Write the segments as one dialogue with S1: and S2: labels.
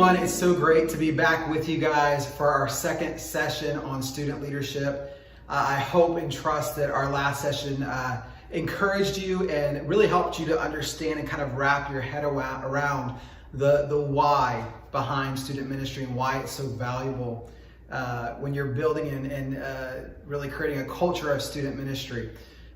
S1: everyone. It's so great to be back with you guys for our second session on student leadership. I hope and trust that our last session encouraged you and really helped you to understand and kind of wrap your head around the why behind student ministry and why it's so valuable when you're building and really creating a culture of student ministry.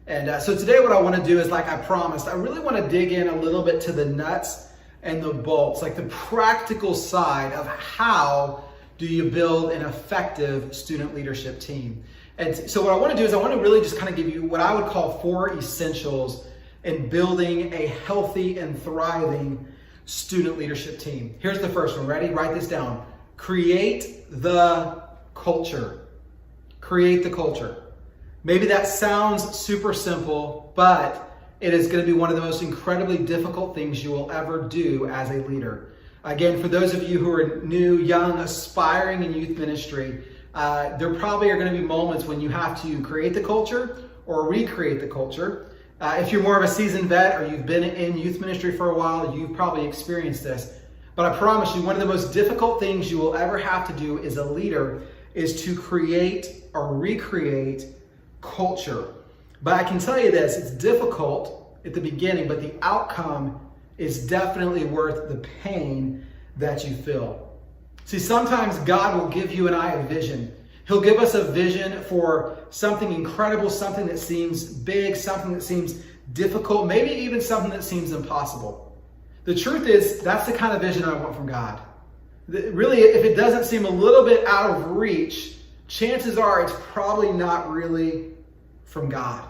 S1: And so today what I want to do is, like I promised, I really want to dig in a little bit to the nuts and the bolts, like the practical side of how do you build an effective student leadership team. And so what I want to do is I want to really just kind of give you what I would call 4 essentials in building a healthy and thriving student leadership team. Here's the first one. Ready? Write this down. Create the culture. Create the culture. Maybe that sounds super simple, but it is going to be one of the most incredibly difficult things you will ever do as a leader. Again, for those of you who are new, young, aspiring in youth ministry, there probably are going to be moments when you have to create the culture or recreate the culture. If you're more of a seasoned vet or you've been in youth ministry for a while, you've probably experienced this. But I promise you, one of the most difficult things you will ever have to do as a leader is to create or recreate culture. But I can tell you this, it's difficult at the beginning, but the outcome is definitely worth the pain that you feel. See, sometimes God will give you and I a vision. He'll give us a vision for something incredible, something that seems big, something that seems difficult, maybe even something that seems impossible. The truth is, that's the kind of vision I want from God. Really, if it doesn't seem a little bit out of reach, chances are it's probably not really from God.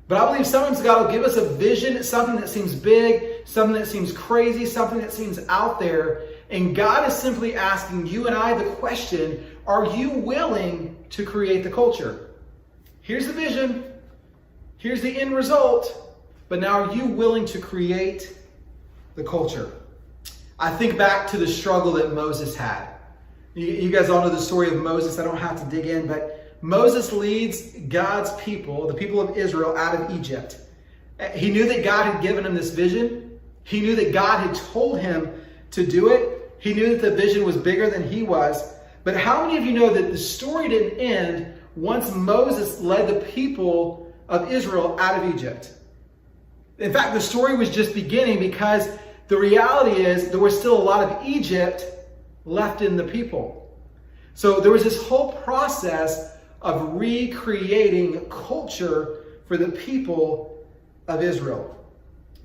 S1: But I believe sometimes God will give us a vision, something that seems big, something that seems crazy, something that seems out there. And God is simply asking you and I the question, are you willing to create the culture? Here's the vision. Here's the end result. But now are you willing to create the culture? I think back to the struggle that Moses had. You guys all know the story of Moses. I don't have to dig in, but Moses leads God's people, the people of Israel, out of Egypt. He knew that God had given him this vision. He knew that God had told him to do it. He knew that the vision was bigger than he was. But how many of you know that the story didn't end once Moses led the people of Israel out of Egypt? In fact, the story was just beginning, because the reality is there was still a lot of Egypt left in the people. So there was this whole process of recreating culture for the people of Israel.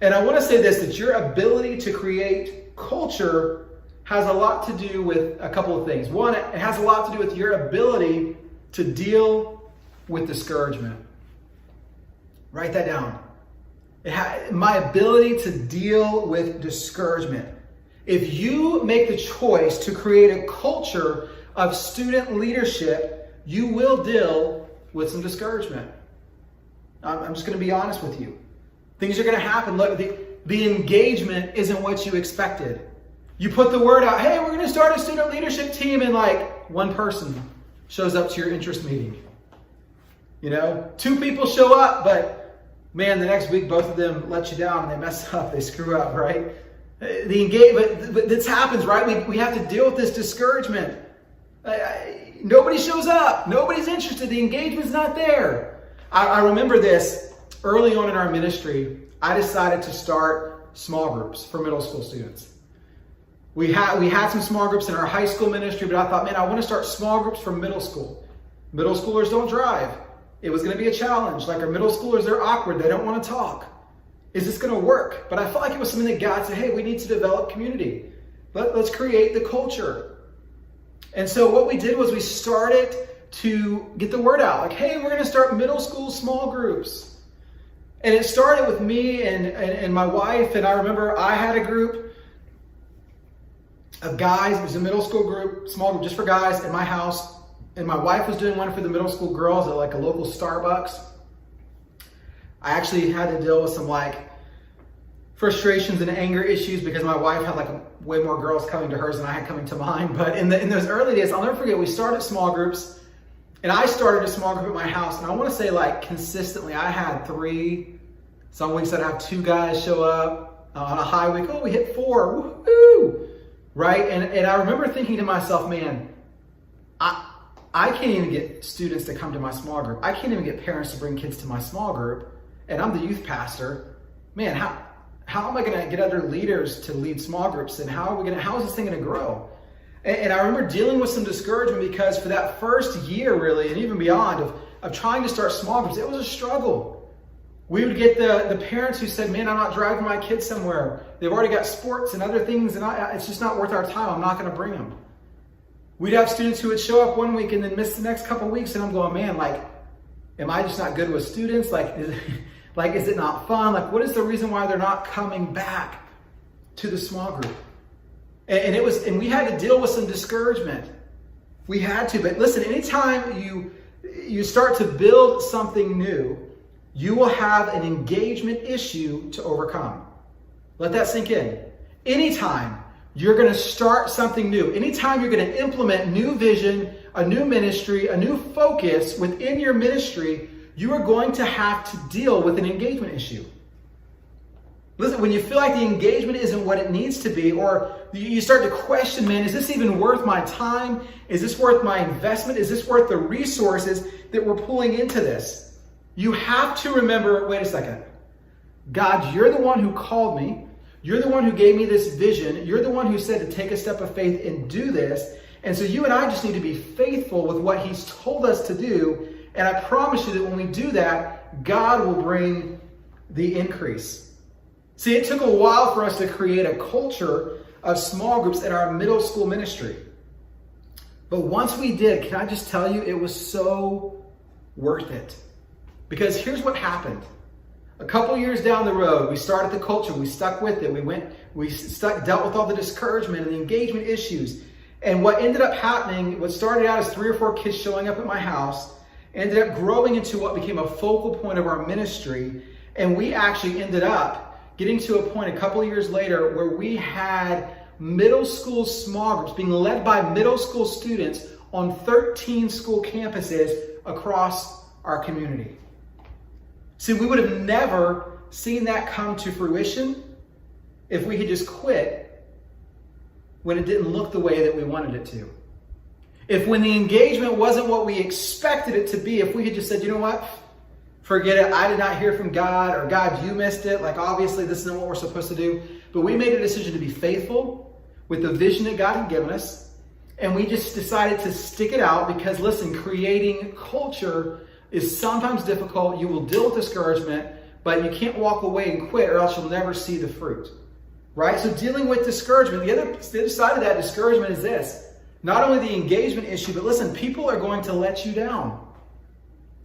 S1: And I want to say this, that your ability to create culture has a lot to do with a couple of things. One, it has a lot to do with your ability to deal with discouragement. Write that down. My ability to deal with discouragement. If you make the choice to create a culture of student leadership, you will deal with some discouragement. I'm just going to be honest with you. Things are going to happen. Look, the engagement isn't what you expected. You put the word out, hey, we're going to start a student leadership team, and like one person shows up to your interest meeting. 2 people show up, but man, the next week both of them let you down and they mess up, they screw up, right? The engagement, but this happens, right? We have to deal with this discouragement. Nobody shows up. Nobody's interested. The engagement's not there. I remember this early on in our ministry. I decided to start small groups for middle school students. We had some small groups in our high school ministry, but I thought, man, I want to start small groups for middle school. Middle schoolers don't drive. It was going to be a challenge. Like, our middle schoolers, they're awkward. They don't want to talk. Is this going to work? But I felt like it was something that God said, hey, we need to develop community. Let's create the culture. And so what we did was we started to get the word out. Like, hey, we're going to start middle school small groups. And it started with me and my wife. And I remember I had a group of guys. It was a middle school group, small group just for guys in my house. And my wife was doing one for the middle school girls at like a local Starbucks. I actually had to deal with some frustrations and anger issues because my wife had way more girls coming to hers than I had coming to mine. But in those early days, I'll never forget, we started small groups, and I started a small group at my house. And I want to say consistently, I had 3. Some weeks I'd have 2 guys show up. On a high week, we hit 4. Woohoo! right? And I remember thinking to myself, man, I can't even get students to come to my small group. I can't even get parents to bring kids to my small group. And I'm the youth pastor. Man, how am I going to get other leaders to lead small groups? And how is this thing going to grow? And I remember dealing with some discouragement because for that first year, really, and even beyond, of trying to start small groups, it was a struggle. We would get the parents who said, man, I'm not driving my kids somewhere. They've already got sports and other things, and it's just not worth our time. I'm not going to bring them. We'd have students who would show up one week and then miss the next couple of weeks, and I'm going, man, like, am I just not good with students? Is it not fun? Like, what is the reason why they're not coming back to the small group? And we had to deal with some discouragement. We had to, but listen, anytime you start to build something new, you will have an engagement issue to overcome. Let that sink in. Anytime you're going to start something new, anytime you're going to implement new vision, a new ministry, a new focus within your ministry, you are going to have to deal with an engagement issue. Listen, when you feel like the engagement isn't what it needs to be, or you start to question, man, is this even worth my time? Is this worth my investment? Is this worth the resources that we're pulling into this? You have to remember, wait a second. God, you're the one who called me. You're the one who gave me this vision. You're the one who said to take a step of faith and do this. And so you and I just need to be faithful with what he's told us to do. And I promise you that when we do that, God will bring the increase. See, it took a while for us to create a culture of small groups in our middle school ministry. But once we did, can I just tell you, it was so worth it. Because here's what happened. A couple years down the road, we started the culture, we stuck with it, dealt with all the discouragement and the engagement issues. And what ended up happening, what started out as 3 or 4 kids showing up at my house, ended up growing into what became a focal point of our ministry. And we actually ended up getting to a point a couple of years later where we had middle school small groups being led by middle school students on 13 school campuses across our community. See, we would have never seen that come to fruition if we had just quit when it didn't look the way that we wanted it to. If when the engagement wasn't what we expected it to be, if we had just said, you know what, forget it, I did not hear from God, or God, you missed it, like obviously this isn't what we're supposed to do. But we made a decision to be faithful with the vision that God had given us, and we just decided to stick it out because, listen, creating culture is sometimes difficult. You will deal with discouragement, but you can't walk away and quit or else you'll never see the fruit, right? So dealing with discouragement, the other side of that discouragement is this. Not only the engagement issue, but listen, people are going to let you down.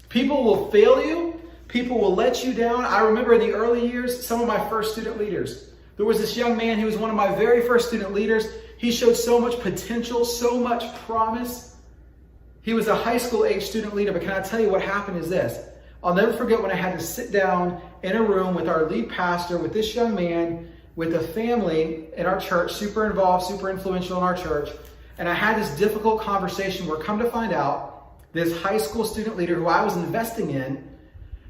S1: People will fail you. People will let you down. I remember in the early years, some of my first student leaders. There was this young man, he was one of my very first student leaders. He showed so much potential, so much promise. He was a high school age student leader, but can I tell you what happened is this. I'll never forget when I had to sit down in a room with our lead pastor, with this young man, with a family in our church, super involved, super influential in our church. And I had this difficult conversation where, come to find out, this high school student leader who I was investing in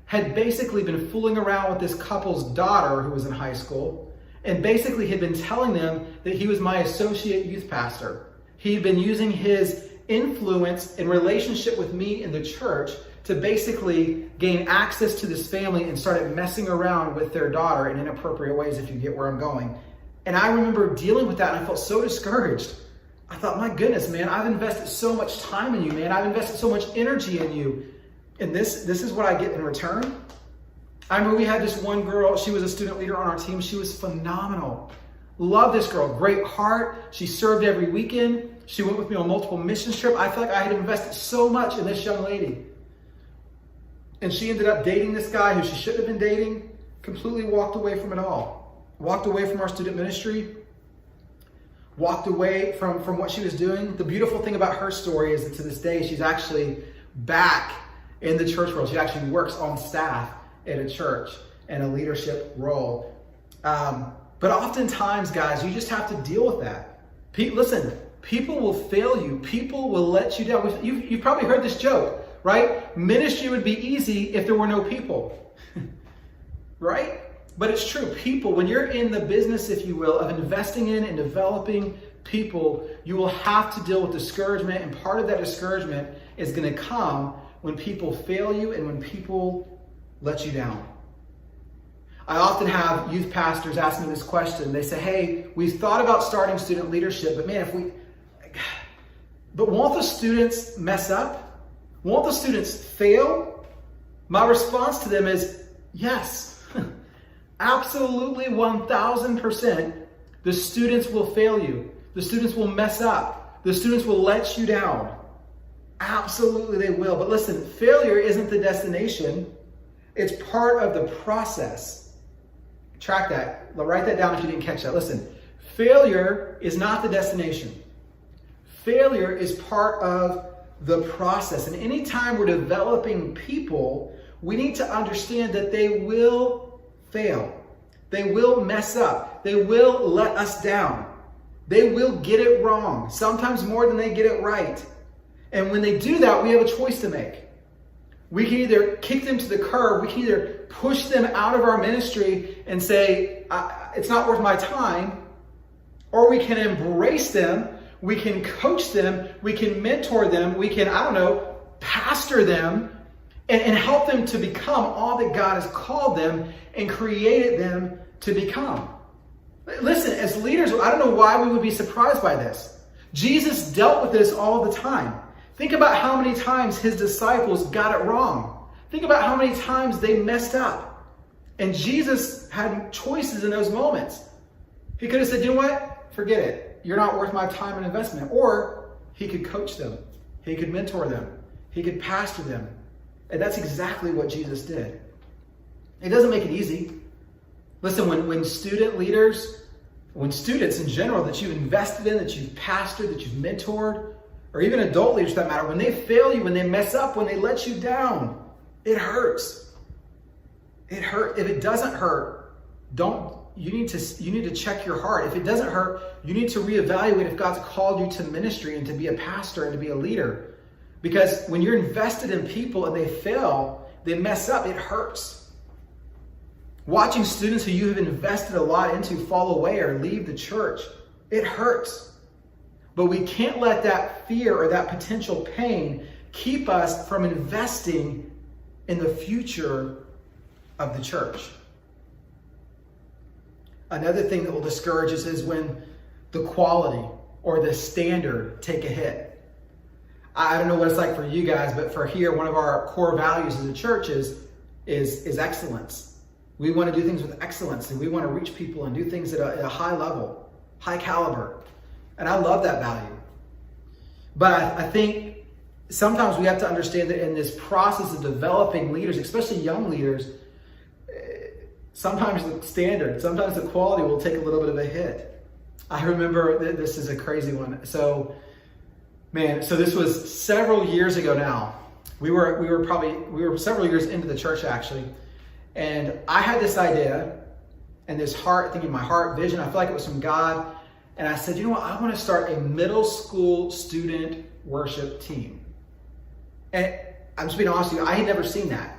S1: had basically been fooling around with this couple's daughter who was in high school, and basically had been telling them that he was my associate youth pastor. He'd been using his influence and relationship with me in the church to basically gain access to this family and started messing around with their daughter in inappropriate ways, if you get where I'm going. And I remember dealing with that, and I felt so discouraged. I thought, my goodness, man, I've invested so much time in you, man. I've invested so much energy in you. And this is what I get in return. I remember we had this one girl, she was a student leader on our team. She was phenomenal. Love this girl, great heart. She served every weekend. She went with me on multiple mission trips. I feel like I had invested so much in this young lady. And she ended up dating this guy who she shouldn't have been dating, completely walked away from it all. Walked away from our student ministry, walked away from what she was doing. The beautiful thing about her story is that to this day, she's actually back in the church world. She actually works on staff at a church in a leadership role. But oftentimes, guys, you just have to deal with that. Listen, people will fail you. People will let you down. You've probably heard this joke, right? Ministry would be easy if there were no people, right? But it's true. People, when you're in the business, if you will, of investing in and developing people, you will have to deal with discouragement, and part of that discouragement is going to come when people fail you and when people let you down. I often have youth pastors ask me this question. They say, hey, we've thought about starting student leadership, but man, won't the students mess up? Won't the students fail? My response to them is, yes, absolutely 1000%. The students will fail you. The students will mess up. The students will let you down. Absolutely they will. But listen, failure isn't the destination. It's part of the process. Track that. Write that down if you didn't catch that. Listen, failure is not the destination. Failure is part of the process. And anytime we're developing people, we need to understand that they will fail. They will mess up. They will let us down. They will get it wrong, sometimes more than they get it right. And when they do that, we have a choice to make. We can either kick them to the curb, we can either push them out of our ministry and say, it's not worth my time, or we can embrace them, we can coach them, we can mentor them, we can, pastor them, and help them to become all that God has called them and created them to become. Listen, as leaders, I don't know why we would be surprised by this. Jesus dealt with this all the time. Think about how many times his disciples got it wrong. Think about how many times they messed up. And Jesus had choices in those moments. He could have said, you know what? Forget it. You're not worth my time and investment. Or he could coach them. He could mentor them. He could pastor them. And that's exactly what Jesus did. It doesn't make it easy. Listen, when student leaders, when students in general that you've invested in, that you've pastored, that you've mentored, or even adult leaders for that matter, when they fail you, when they mess up, when they let you down, it hurts. It hurts. If it doesn't hurt, you need to check your heart. If it doesn't hurt, you need to reevaluate if God's called you to ministry and to be a pastor and to be a leader. Because when you're invested in people and they fail, they mess up, it hurts. Watching students who you have invested a lot into fall away or leave the church, it hurts. But we can't let that fear or that potential pain keep us from investing in the future of the church. Another thing that will discourage us is when the quality or the standard take a hit. I don't know what it's like for you guys, but for here, one of our core values as a church is excellence. We want to do things with excellence, and we want to reach people and do things at a high level, high caliber. And I love that value. But I think sometimes we have to understand that in this process of developing leaders, especially young leaders, sometimes the standard, sometimes the quality will take a little bit of a hit. I remember, this is a crazy one. So this was several years ago now. We were several years into the church actually. And I had this idea and this vision. I feel like it was from God. And I said, you know what? I want to start a middle school student worship team. And I'm just being honest with you, I had never seen that.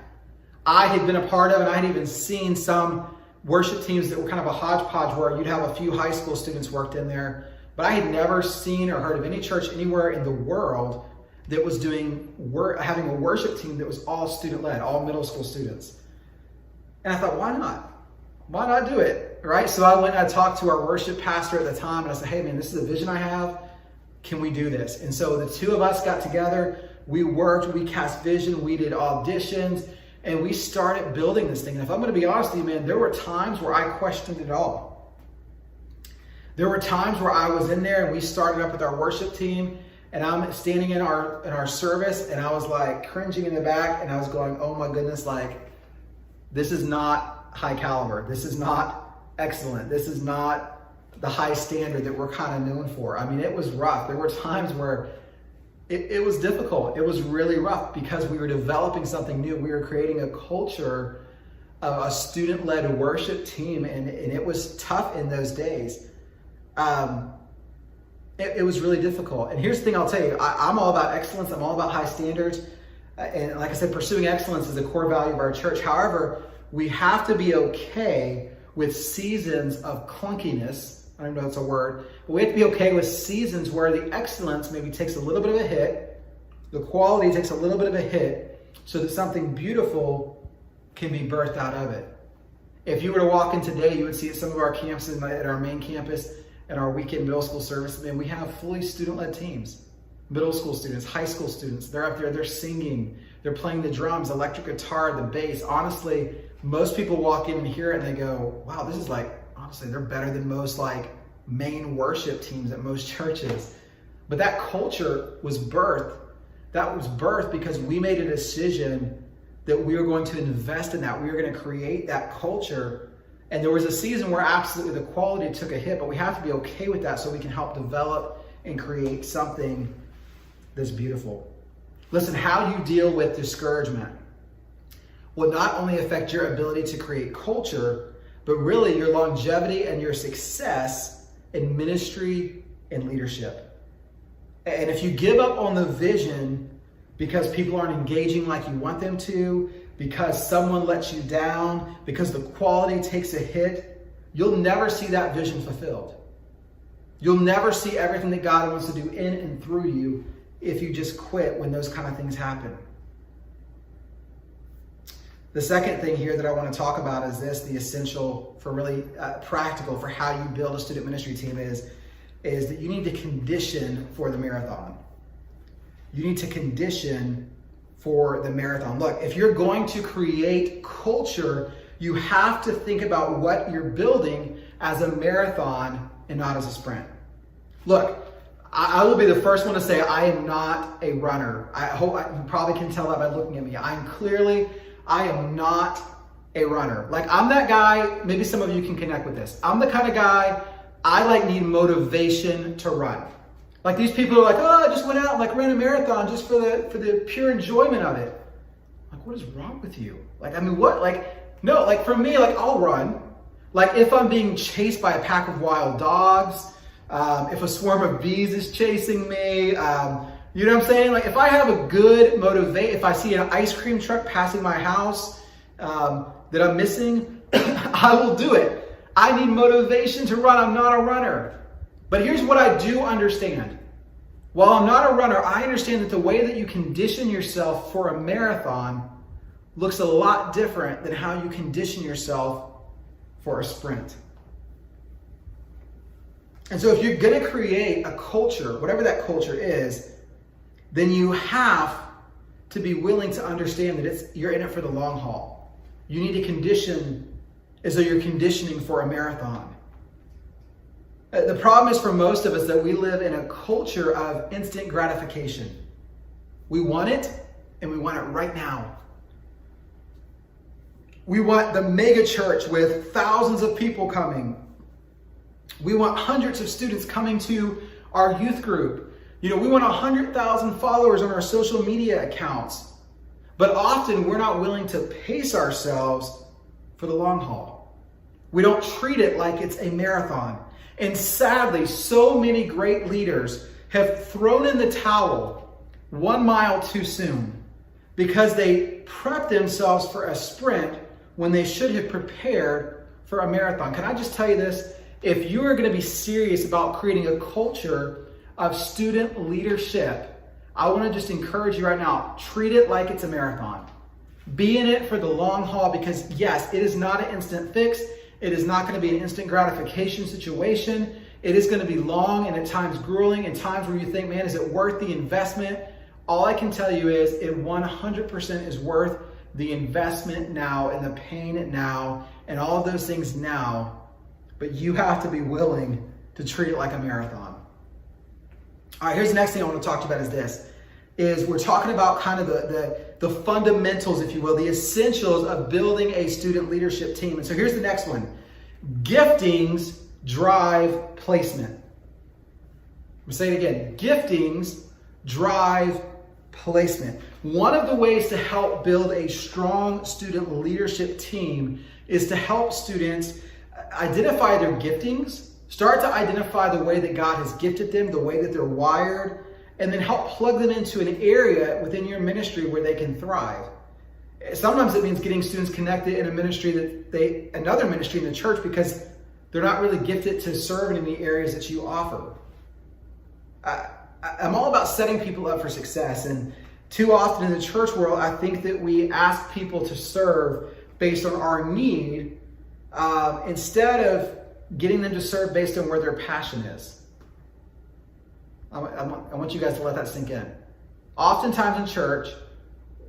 S1: I had been a part of, and I had even seen some worship teams that were kind of a hodgepodge where you'd have a few high school students worked in there. But I had never seen or heard of any church anywhere in the world that was having a worship team that was all student-led, all middle school students. And I thought, why not? Why not do it, right? So I went and I talked to our worship pastor at the time, and I said, hey man, this is a vision I have. Can we do this? And so the two of us got together, we worked, we cast vision, we did auditions, and we started building this thing. And if I'm going to be honest with you, man, there were times where I questioned it all. There were times where I was in there and we started up with our worship team, and I'm standing in our service, and I was like cringing in the back, and I was going, oh my goodness, like, this is not high caliber. This is not excellent. This is not the high standard that we're kind of known for. I mean, it was rough. There were times where it was difficult. It was really rough because we were developing something new. We were creating a culture of a student-led worship team, and it was tough in those days. It was really difficult. And here's the thing I'll tell you. I'm all about excellence. I'm all about high standards. And like I said, pursuing excellence is a core value of our church. However, we have to be okay with seasons of clunkiness, I don't know if that's a word, but we have to be okay with seasons where the excellence maybe takes a little bit of a hit, the quality takes a little bit of a hit, so that something beautiful can be birthed out of it. If you were to walk in today, you would see at some of our campuses, at our main campus, at our weekend middle school service, we have fully student-led teams. Middle school students, high school students, they're up there, they're singing, they're playing the drums, electric guitar, the bass. Honestly, most people walk in and hear it and they go, wow, this is like, honestly, they're better than most like main worship teams at most churches. But that culture was birthed. That was birthed because we made a decision that we were going to invest in that. We were going to create that culture. And there was a season where absolutely the quality took a hit, but we have to be okay with that so we can help develop and create something that's beautiful. Listen, how you deal with discouragement will not only affect your ability to create culture, but really your longevity and your success in ministry and leadership. And if you give up on the vision because people aren't engaging like you want them to, because someone lets you down, because the quality takes a hit, you'll never see that vision fulfilled. You'll never see everything that God wants to do in and through you if you just quit when those kind of things happen. The second thing here that I want to talk about is this, the essential for really practical for how you build a student ministry team is that you need to condition for the marathon. You need to condition for the marathon. Look, if you're going to create culture, you have to think about what you're building as a marathon and not as a sprint. Look, I will be the first one to say I am not a runner. I hope you probably can tell that by looking at me. I am not a runner. Like, I'm that guy, maybe some of you can connect with this. I'm the kind of guy, I need motivation to run. Like, these people are like, oh, I just went out and ran a marathon just for the pure enjoyment of it. Like, what is wrong with you? No, for me, I'll run. If I'm being chased by a pack of wild dogs, if a swarm of bees is chasing me, you know what I'm saying? If I have a good motivation, if I see an ice cream truck passing my house that I'm missing, I will do it. I need motivation to run. I'm not a runner. But here's what I do understand. While I'm not a runner, I understand that the way that you condition yourself for a marathon looks a lot different than how you condition yourself for a sprint. And so if you're going to create a culture, whatever that culture is, then you have to be willing to understand that you're in it for the long haul. You need to condition as though you're conditioning for a marathon. The problem is for most of us that we live in a culture of instant gratification. We want it, and we want it right now. We want the mega church with thousands of people coming. We want hundreds of students coming to our youth group. We want 100,000 followers on our social media accounts. But often we're not willing to pace ourselves for the long haul. We don't treat it like it's a marathon. And sadly, so many great leaders have thrown in the towel 1 mile too soon because they prepped themselves for a sprint when they should have prepared for a marathon. Can I just tell you this? If you are going to be serious about creating a culture of student leadership, I want to just encourage you right now, treat it like it's a marathon. Be in it for the long haul because yes, it is not an instant fix. It is not going to be an instant gratification situation. It is going to be long and at times grueling and times where you think, man, is it worth the investment? All I can tell you is it 100% is worth the investment now and the pain now and all of those things now. But you have to be willing to treat it like a marathon. All right, here's the next thing I want to talk to you about is we're talking about kind of the fundamentals, if you will, the essentials of building a student leadership team. And so here's the next one. Giftings drive placement. I'm going to say it again. Giftings drive placement. One of the ways to help build a strong student leadership team is to help students identify their giftings, start to identify the way that God has gifted them, the way that they're wired, and then help plug them into an area within your ministry where they can thrive. Sometimes it means getting students connected in a ministry another ministry in the church, because They're not really gifted to serve in the areas that you offer. I'm all about setting people up for success, and too often in the church world, I think that we ask people to serve based on our need instead of getting them to serve based on where their passion is. I want you guys to let that sink in. Oftentimes in church,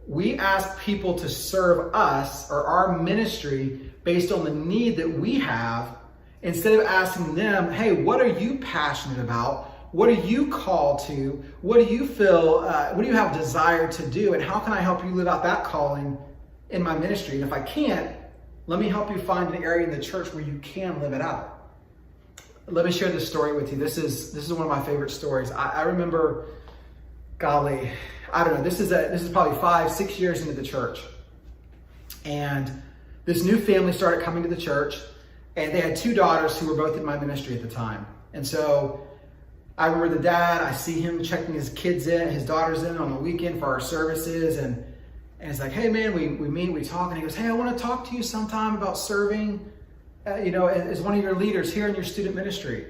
S1: we ask people to serve us or our ministry based on the need that we have, instead of asking them, hey, what are you passionate about? What are you called to? What do you feel, what do you have desire to do? And how can I help you live out that calling in my ministry? And if I can't, let me help you find an area in the church where you can live it out. Let me share this story with you. This is one of my favorite stories. I remember, golly, I don't know, this is probably 5-6 years into the church. And this new family started coming to the church, and they had 2 daughters who were both in my ministry at the time. And so I remember the dad, I see him checking his daughters in on the weekend for our services. And it's like, hey man, we meet, we talk, and he goes, hey, I want to talk to you sometime about serving, as one of your leaders here in your student ministry.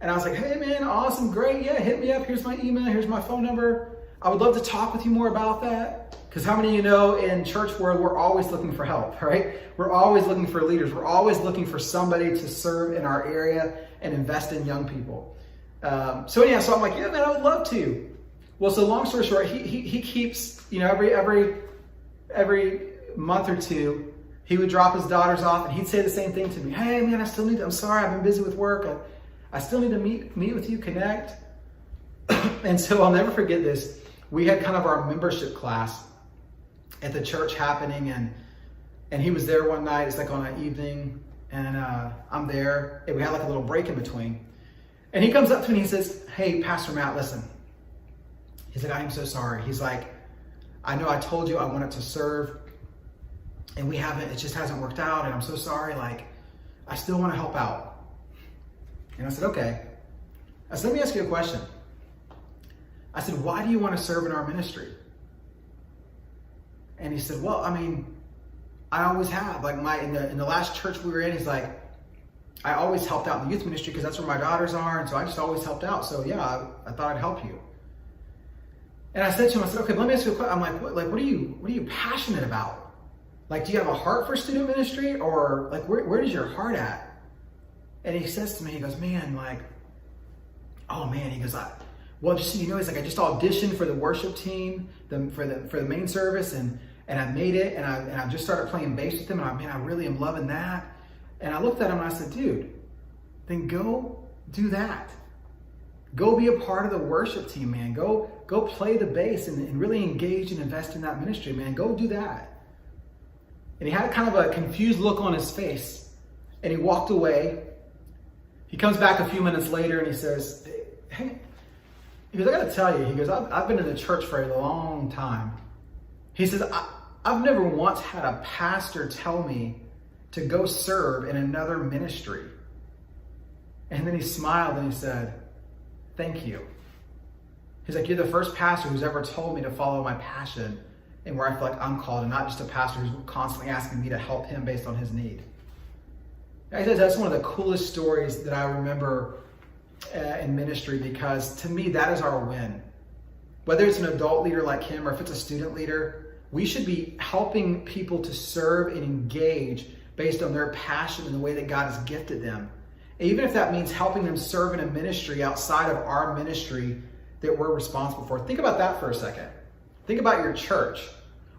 S1: And I was like, hey man, awesome, great, yeah, hit me up. Here's my email, here's my phone number. I would love to talk with you more about that. Because how many of you know in church world, we're always looking for help, right? We're always looking for leaders. We're always looking for somebody to serve in our area and invest in young people. So I'm like, yeah, man, I would love to. Well, so long story short, he keeps, every month or two, he would drop his daughters off and he'd say the same thing to me. Hey man, I'm sorry, I've been busy with work. I still need to meet with you, connect. And so I'll never forget this. We had kind of our membership class at the church happening, and he was there one night. It's like on an evening, and I'm there, and we had like a little break in between. And he comes up to me and he says, hey, Pastor Matt, listen. He's like, I am so sorry. He's like, I know I told you I wanted to serve, and it just hasn't worked out, and I'm so sorry. Like, I still want to help out. And I said, okay. I said, let me ask you a question. I said, why do you want to serve in our ministry? And he said, well, I always have. Like in the last church we were in, he's like, I always helped out in the youth ministry because that's where my daughters are, and so I just always helped out. So yeah, I thought I'd help you. And I said to him, I said, okay, let me ask you a question. I'm like, what are you passionate about? Like, do you have a heart for student ministry, or like where does your heart at? And he says to me, he goes, man, like, oh man, he goes, well, just so you know, he's like, I just auditioned for the worship team, for the main service, and I made it, and I just started playing bass with them, and I really am loving that. And I looked at him and I said, dude, then go do that. Go be a part of the worship team, man. Go play the bass and really engage and invest in that ministry, man. Go do that. And he had kind of a confused look on his face, and he walked away. He comes back a few minutes later and he says, hey, he goes, I gotta tell you, he goes, I've been in the church for a long time. He says, I've never once had a pastor tell me to go serve in another ministry. And then he smiled and he said, thank you. He's like, you're the first pastor who's ever told me to follow my passion and where I feel like I'm called, and not just a pastor who's constantly asking me to help him based on his need. He says that's one of the coolest stories that I remember in ministry, because to me, that is our win. Whether it's an adult leader like him or if it's a student leader, we should be helping people to serve and engage based on their passion and the way that God has gifted them. Even if that means helping them serve in a ministry outside of our ministry that we're responsible for. Think about that for a second. Think about your church.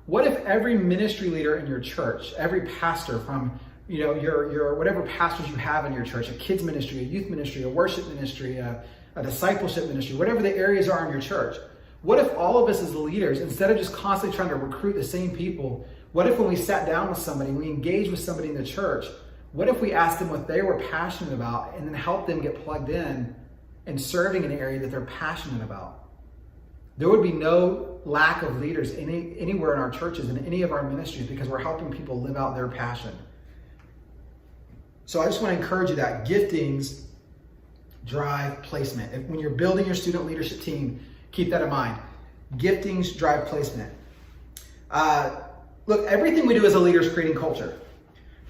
S1: What if every ministry leader in your church, every pastor from your whatever pastors you have in your church, a kids ministry, a youth ministry, a worship ministry, a discipleship ministry, whatever the areas are in your church, what if all of us as leaders, instead of just constantly trying to recruit the same people, what if when we sat down with somebody, we engaged with somebody in the church, what if we asked them what they were passionate about and then helped them get plugged in and serving in an area that they're passionate about? There would be no lack of leaders anywhere in our churches and any of our ministries, because we're helping people live out their passion. So I just want to encourage you that giftings drive placement. When you're building your student leadership team, keep that in mind. Giftings drive placement. Look, everything we do as a leader is creating culture.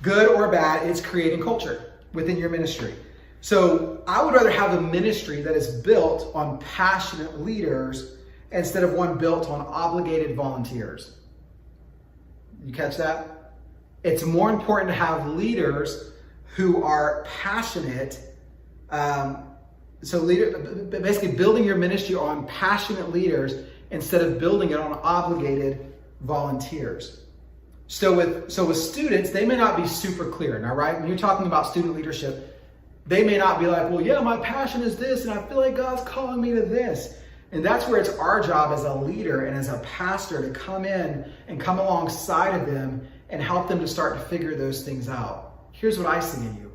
S1: Good or bad, it's creating culture. within your ministry. So I would rather have a ministry that is built on passionate leaders instead of one built on obligated volunteers. You catch that? It's more important to have leaders who are passionate. Basically building your ministry on passionate leaders instead of building it on obligated volunteers. So with students, they may not be super clear. Now, right? When you're talking about student leadership, they may not be like, well, yeah, my passion is this, and I feel like God's calling me to this. And that's where it's our job as a leader and as a pastor to come in and come alongside of them and help them to start to figure those things out. Here's what I see in you.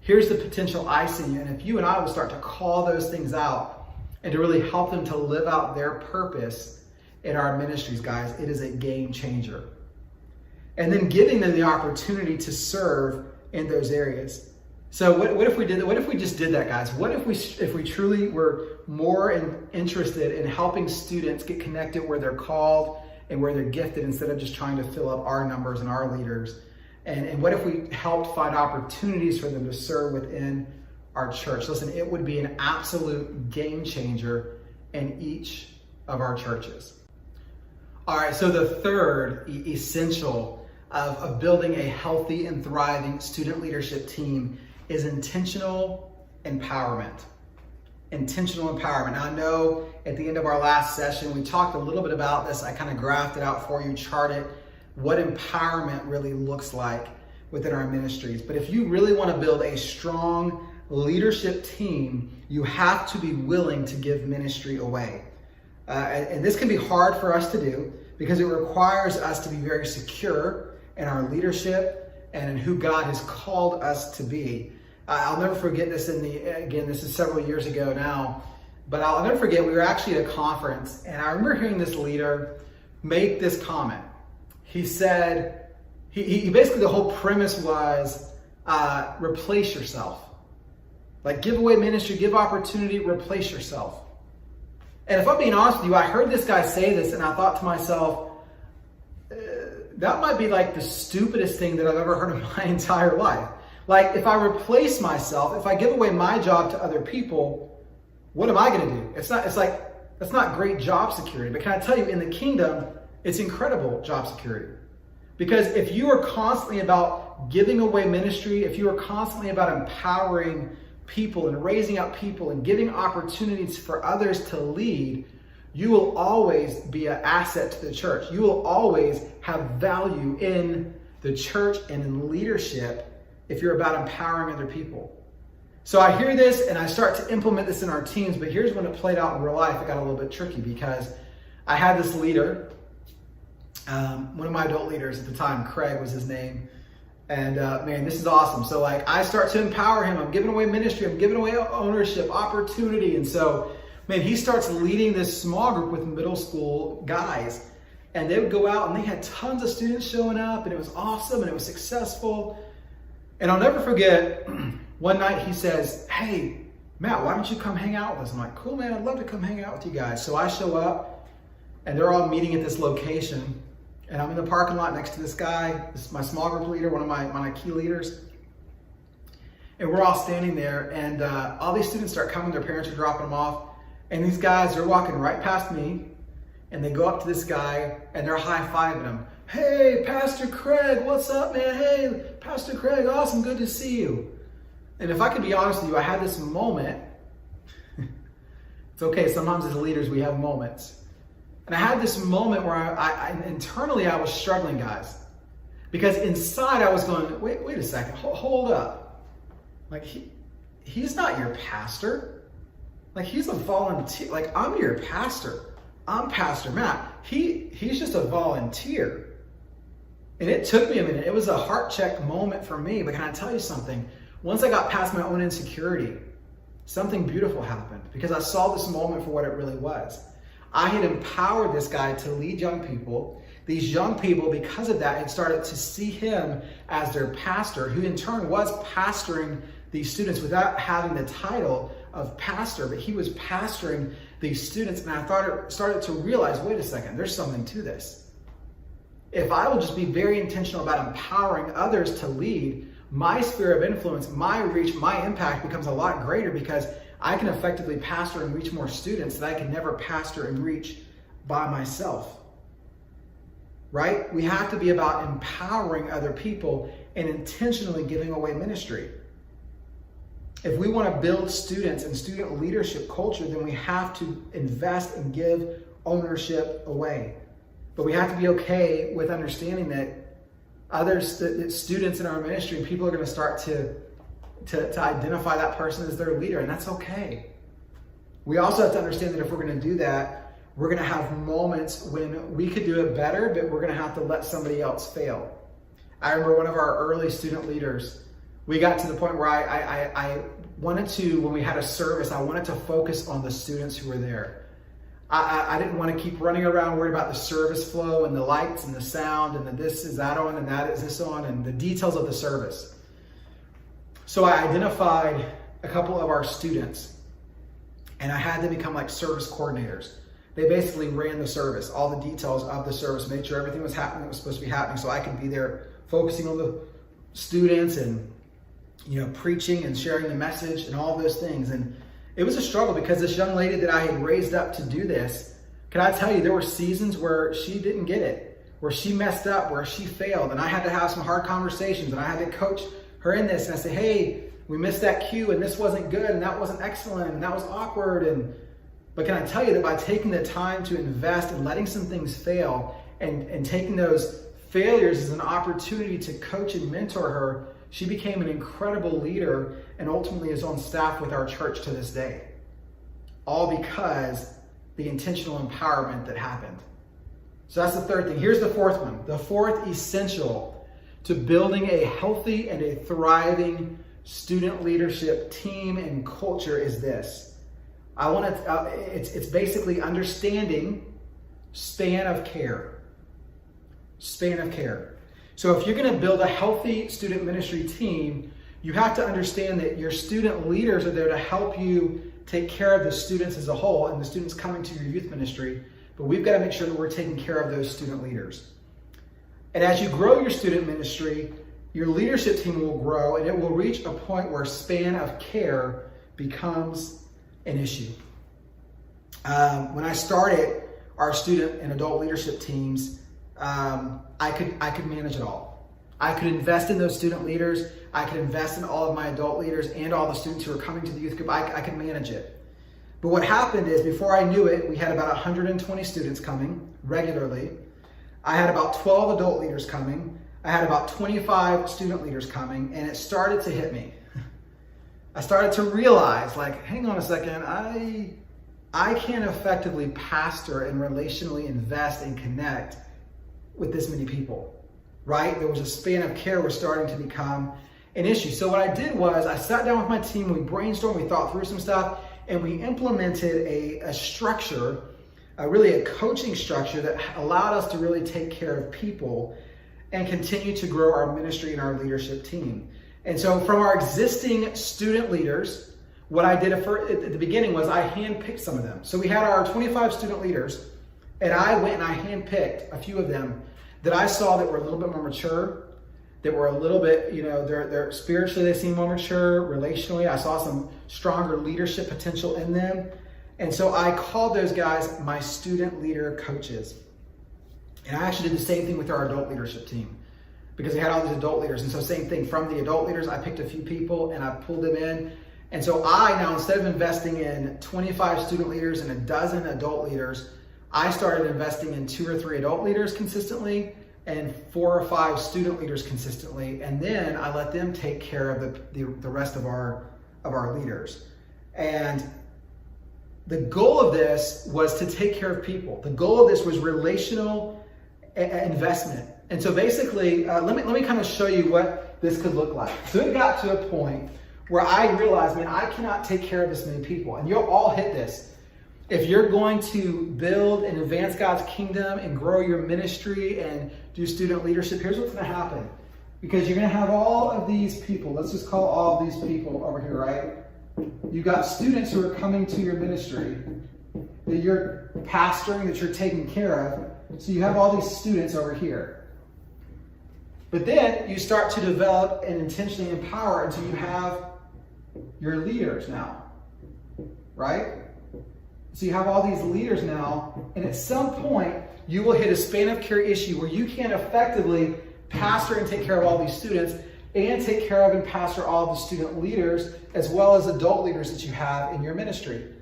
S1: Here's the potential I see in you. And if you and I will start to call those things out and to really help them to live out their purpose in our ministries, guys, it is a game changer. And then giving them the opportunity to serve in those areas. So what if we did that? What if we just did that, guys? What if we truly were more interested in helping students get connected where they're called and where they're gifted instead of just trying to fill up our numbers and our leaders? And what if we helped find opportunities for them to serve within our church? Listen, it would be an absolute game changer in each of our churches. All right, so the third essential of building a healthy and thriving student leadership team is intentional empowerment. Intentional empowerment. Now, I know at the end of our last session, we talked a little bit about this. I kind of graphed it out for you, charted what empowerment really looks like within our ministries. But if you really want to build a strong leadership team, you have to be willing to give ministry away. And this can be hard for us to do because it requires us to be very secure in our leadership and in who God has called us to be. I'll never forget this again, this is several years ago now, but I'll never forget, we were actually at a conference and I remember hearing this leader make this comment. He said, he basically, the whole premise was replace yourself. Like give away ministry, give opportunity, replace yourself. And if I'm being honest with you, I heard this guy say this and I thought to myself, that might be like the stupidest thing that I've ever heard in my entire life. Like if I replace myself, if I give away my job to other people, what am I going to do? It's like, that's not great job security. But can I tell you, in the kingdom, it's incredible job security. Because if you are constantly about giving away ministry, if you are constantly about empowering people and raising up people and giving opportunities for others to lead, you will always be an asset to the church. You will always have value in the church and in leadership if you're about empowering other people. So I hear this and I start to implement this in our teams, but here's when it played out in real life. It got a little bit tricky because I had this leader, one of my adult leaders at the time, Craig was his name. And man, this is awesome. So like I start to empower him. I'm giving away ministry. I'm giving away ownership, opportunity. And so, man, he starts leading this small group with middle school guys. And they would go out and they had tons of students showing up and it was awesome and it was successful. And I'll never forget, one night he says, hey, Matt, why don't you come hang out with us? I'm like, cool, man, I'd love to come hang out with you guys. So I show up and they're all meeting at this location. And I'm in the parking lot next to this guy. This is my small group leader, one of my key leaders. And we're all standing there and all these students start coming, their parents are dropping them off. And these guys are walking right past me and they go up to this guy and they're high-fiving him. Hey, Pastor Craig, what's up, man? Hey, Pastor Craig, awesome, good to see you. And if I could be honest with you, I had this moment. It's okay, sometimes as leaders we have moments. And I had this moment where I internally I was struggling, guys. Because inside I was going, wait a second, hold up. Like he's not your pastor. Like he's a volunteer. Like I'm your pastor. I'm Pastor Matt. He's just a volunteer. And it took me a minute. It was a heart check moment for me. But can I tell you something? Once I got past my own insecurity, something beautiful happened because I saw this moment for what it really was. I had empowered this guy to lead young people. These young people, because of that, had started to see him as their pastor, who in turn was pastoring these students without having the title of pastor, but he was pastoring these students. And I started to realize, wait a second, there's something to this. If I will just be very intentional about empowering others to lead, my sphere of influence, my reach, my impact becomes a lot greater because I can effectively pastor and reach more students that I can never pastor and reach by myself. Right? We have to be about empowering other people and intentionally giving away ministry. If we want to build students and student leadership culture, then we have to invest and give ownership away. But we have to be okay with understanding that that students in our ministry, people are going to start to identify that person as their leader, and that's okay. We also have to understand that if we're going to do that, we're going to have moments when we could do it better, but we're going to have to let somebody else fail. I remember one of our early student leaders, we got to the point where I wanted to, when we had a service, I wanted to focus on the students who were there. I didn't want to keep running around worried about the service flow and the lights and the sound and the this is that on and that is this on and the details of the service. So I identified a couple of our students and I had them become like service coordinators. They basically ran the service, all the details of the service, made sure everything was happening that was supposed to be happening so I could be there focusing on the students and preaching and sharing the message and all those things. And it was a struggle because this young lady that I had raised up to do this, can I tell you, there were seasons where she didn't get it, where she messed up, where she failed. And I had to have some hard conversations and I had to coach her in this. And I said, hey, we missed that cue and this wasn't good and that wasn't excellent and that was awkward. But can I tell you that by taking the time to invest and letting some things fail and taking those failures as an opportunity to coach and mentor her, she became an incredible leader and ultimately is on staff with our church to this day. All because the intentional empowerment that happened. So that's the third thing. Here's the fourth one. The fourth essential to building a healthy and a thriving student leadership team and culture is this. It's basically understanding span of care. Span of care. So if you're going to build a healthy student ministry team, you have to understand that your student leaders are there to help you take care of the students as a whole and the students coming to your youth ministry. But we've got to make sure that we're taking care of those student leaders. And as you grow your student ministry, your leadership team will grow and it will reach a point where span of care becomes an issue. When I started our student and adult leadership teams, I could manage it all. I could invest in those student leaders. I could invest in all of my adult leaders and all the students who are coming to the youth group. I could manage it. But what happened is before I knew it, we had about 120 students coming regularly. I had about 12 adult leaders coming. I had about 25 student leaders coming, and it started to hit me. I started to realize, hang on a second, I can't effectively pastor and relationally invest and connect with this many people, right? There was a span of care was starting to become an issue. So what I did was I sat down with my team, we brainstormed, we thought through some stuff, and we implemented a structure, really a coaching structure that allowed us to really take care of people and continue to grow our ministry and our leadership team. And so from our existing student leaders, what I did at the beginning was I handpicked some of them. So we had our 25 student leaders, and I went and I handpicked a few of them that I saw that were a little bit more mature, that were a little bit, they're spiritually, they seem more mature, relationally. I saw some stronger leadership potential in them. And so I called those guys my student leader coaches. And I actually did the same thing with our adult leadership team because they had all these adult leaders. And so same thing, from the adult leaders, I picked a few people and I pulled them in. And so I now, instead of investing in 25 student leaders and a dozen adult leaders, I started investing in 2 or 3 adult leaders consistently and 4 or 5 student leaders consistently. And then I let them take care of the rest of our leaders. And the goal of this was to take care of people. The goal of this was relational investment. And so basically, let me kind of show you what this could look like. So it got to a point where I realized, man, I cannot take care of this many people. And you'll all hit this. If you're going to build and advance God's kingdom and grow your ministry and do student leadership, here's what's going to happen. Because you're going to have all of these people. Let's just call all of these people over here, right? You've got students who are coming to your ministry that you're pastoring, that you're taking care of. So you have all these students over here. But then you start to develop and intentionally empower until you have your leaders now, right? So you have all these leaders now, and at some point, you will hit a span of care issue where you can't effectively pastor and take care of all these students and take care of and pastor all the student leaders as well as adult leaders that you have in your ministry.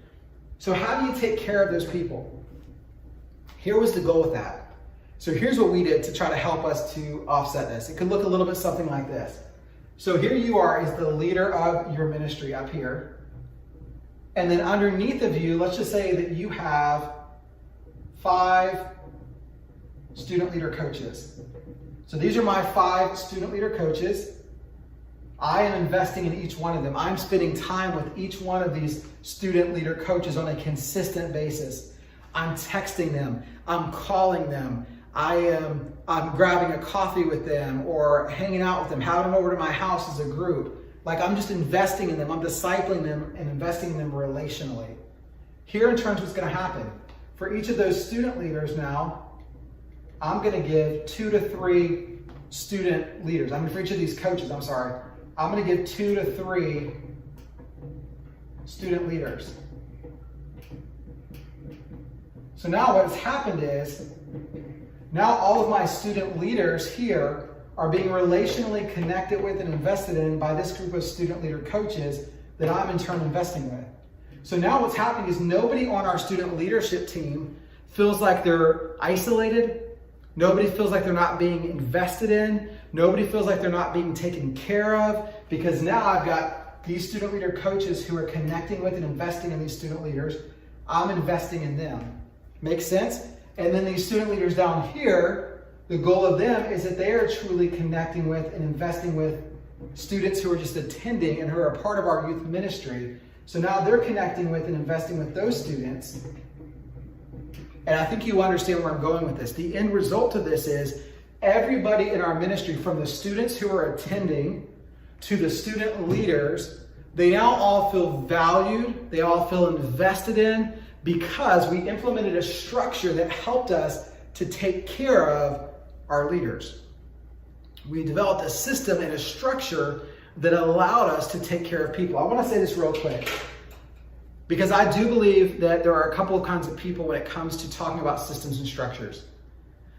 S1: So how do you take care of those people? Here was the goal with that. So here's what we did to try to help us to offset this. It could look a little bit something like this. So here you are as the leader of your ministry up here. And then underneath of you, let's just say that you have 5 student leader coaches. So these are my 5 student leader coaches. I am investing in each one of them. I'm spending time with each one of these student leader coaches on a consistent basis. I'm texting them. I'm calling them. I'm grabbing a coffee with them or hanging out with them, having them over to my house as a group. Like I'm just investing in them. I'm discipling them and investing in them relationally. Here in terms of what's going to happen. For each of those student leaders now, I'm going to give 2 to 3 student leaders. For each of these coaches, I'm going to give 2 to 3 student leaders. So now what has happened is, now all of my student leaders here are being relationally connected with and invested in by this group of student leader coaches that I'm in turn investing with. So now what's happening is nobody on our student leadership team feels like they're isolated. Nobody feels like they're not being invested in. Nobody feels like they're not being taken care of, because now I've got these student leader coaches who are connecting with and investing in these student leaders. I'm investing in them. Make sense? And then these student leaders down here, the goal of them is that they are truly connecting with and investing with students who are just attending and who are a part of our youth ministry. So now they're connecting with and investing with those students. And I think you understand where I'm going with this. The end result of this is everybody in our ministry, from the students who are attending to the student leaders, they now all feel valued, they all feel invested in, because we implemented a structure that helped us to take care of our leaders. We developed a system and a structure that allowed us to take care of people. I want to say this real quick, because I do believe that there are a couple of kinds of people when it comes to talking about systems and structures.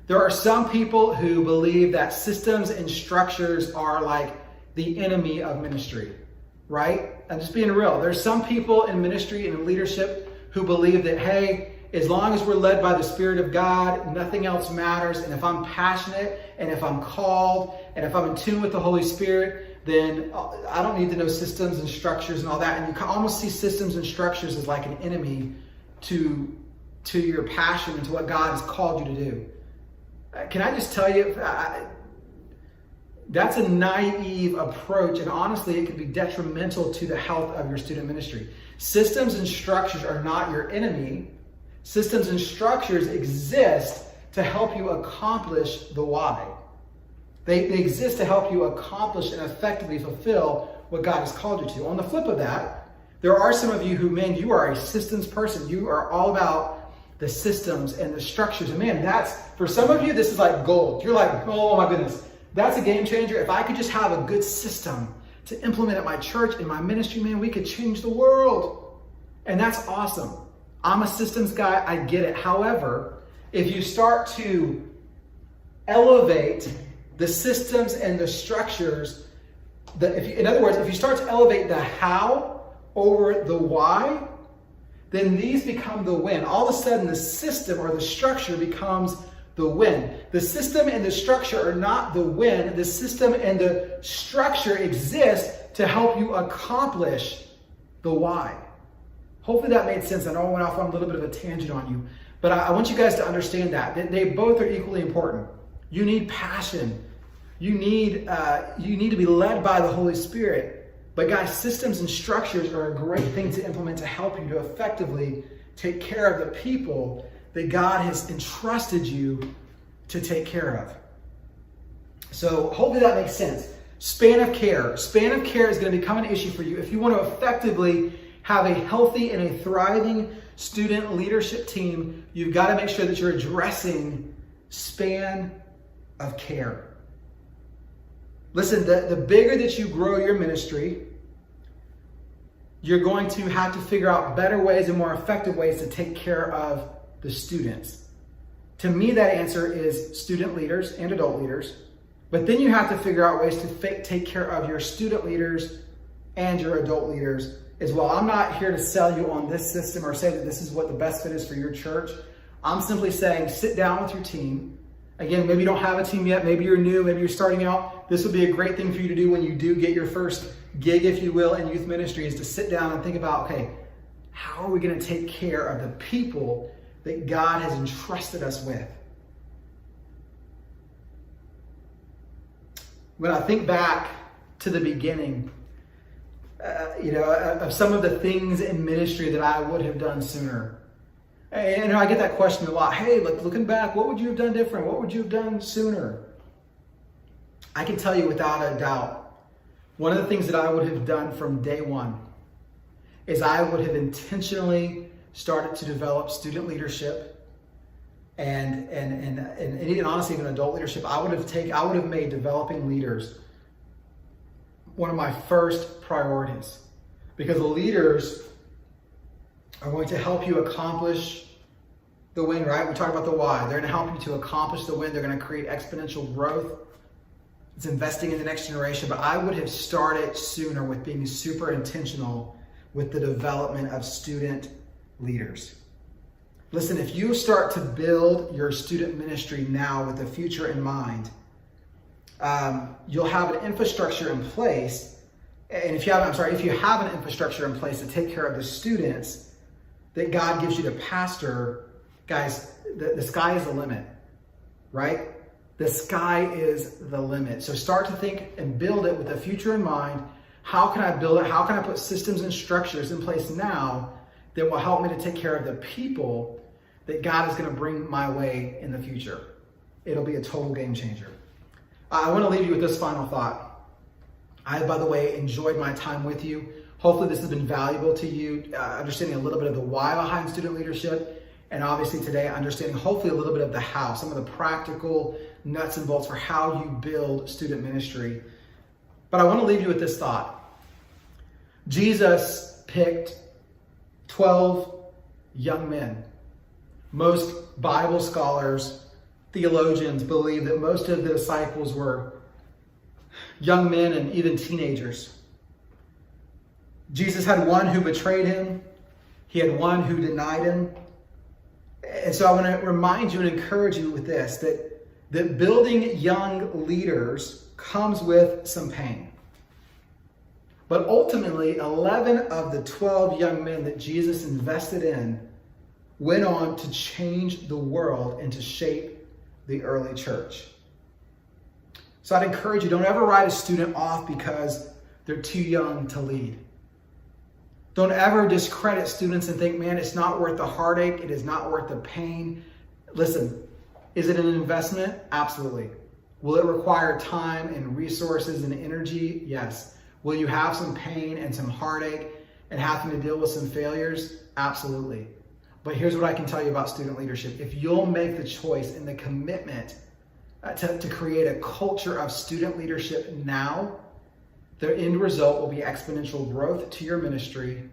S1: There are some people who believe that systems and structures are like the enemy of ministry, right? I'm just being real. There's some people in ministry and in leadership who believe that, hey, as long as we're led by the Spirit of God, nothing else matters. And if I'm passionate and if I'm called and if I'm in tune with the Holy Spirit, then I don't need to know systems and structures and all that. And you can almost see systems and structures as like an enemy to your passion and to what God has called you to do. Can I just tell you, that's a naive approach, and honestly, it can be detrimental to the health of your student ministry. Systems and structures are not your enemy. Systems and structures exist to help you accomplish the why. They exist to help you accomplish and effectively fulfill what God has called you to. On the flip of that, there are some of you who, man, you are a systems person. You are all about the systems and the structures. And man, for some of you, this is like gold. You're like, oh my goodness, that's a game changer. If I could just have a good system to implement at my church, in my ministry, man, we could change the world. And that's awesome. I'm a systems guy, I get it. However, if you start to elevate the systems and the structures, in other words, if you start to elevate the how over the why, then these become the win. All of a sudden, the system or the structure becomes the win. The system and the structure are not the win. The system and the structure exist to help you accomplish the why. Hopefully that made sense. I know I went off on a little bit of a tangent on you, but I want you guys to understand that they both are equally important. You need passion. You need to be led by the Holy Spirit. But guys, systems and structures are a great thing to implement to help you to effectively take care of the people that God has entrusted you to take care of. So hopefully that makes sense. Span of care. Span of care is going to become an issue for you if you want to effectively have a healthy and a thriving student leadership team. You've got to make sure that you're addressing span of care. Listen, the bigger that you grow your ministry, you're going to have to figure out better ways and more effective ways to take care of the students. To me, that answer is student leaders and adult leaders. But then you have to figure out ways to take care of your student leaders and your adult leaders as well. I'm not here to sell you on this system or say that this is what the best fit is for your church. I'm simply saying sit down with your team. Again, maybe you don't have a team yet. Maybe you're new. Maybe you're starting out. This would be a great thing for you to do when you do get your first gig, if you will, in youth ministry, is to sit down and think about, okay, how are we going to take care of the people that God has entrusted us with? When I think back to the beginning, of some of the things in ministry that I would have done sooner. And I get that question a lot. Hey, looking back, what would you have done different? What would you have done sooner? I can tell you without a doubt, one of the things that I would have done from day one is I would have intentionally started to develop student leadership and even honestly, even adult leadership. I would have made developing leaders one of my first priorities, because the leaders are going to help you accomplish the win, right? We talked about the why. They're going to help you to accomplish the win. They're going to create exponential growth. It's investing in the next generation. But I would have started sooner with being super intentional with the development of student leaders. Listen, if you start to build your student ministry now with the future in mind, you'll have an infrastructure in place. And if you have an infrastructure in place to take care of the students that God gives you to pastor, guys, the sky is the limit, right? The sky is the limit. So start to think and build it with the future in mind. How can I build it? How can I put systems and structures in place now that will help me to take care of the people that God is going to bring my way in the future? It'll be a total game changer. I want to leave you with this final thought. I, by the way, enjoyed my time with you. Hopefully this has been valuable to you, understanding a little bit of the why behind student leadership, and obviously today understanding hopefully a little bit of the how, some of the practical nuts and bolts for how you build student ministry. But I want to leave you with this thought. Jesus picked 12 young men. Most Bible scholars, theologians believe that most of the disciples were young men and even teenagers. Jesus had one who betrayed him. He had one who denied him. And so I want to remind you and encourage you with this, that building young leaders comes with some pain. But ultimately, 11 of the 12 young men that Jesus invested in went on to change the world and to shape the early church. So I'd encourage you, don't ever write a student off because they're too young to lead. Don't ever discredit students and think, man, it's not worth the heartache. It is not worth the pain. Listen, is it an investment? Absolutely. Will it require time and resources and energy? Yes. Will you have some pain and some heartache and having to deal with some failures? Absolutely. But here's what I can tell you about student leadership. If you'll make the choice and the commitment to create a culture of student leadership now, the end result will be exponential growth to your ministry,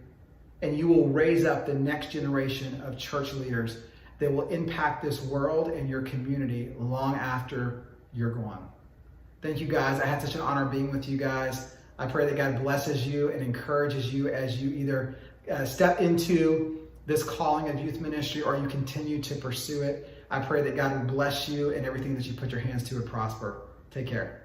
S1: and you will raise up the next generation of church leaders that will impact this world and your community long after you're gone. Thank you guys. I had such an honor being with you guys. I pray that God blesses you and encourages you as you either step into this calling of youth ministry or you continue to pursue it. I pray that God will bless you and everything that you put your hands to would prosper. Take care.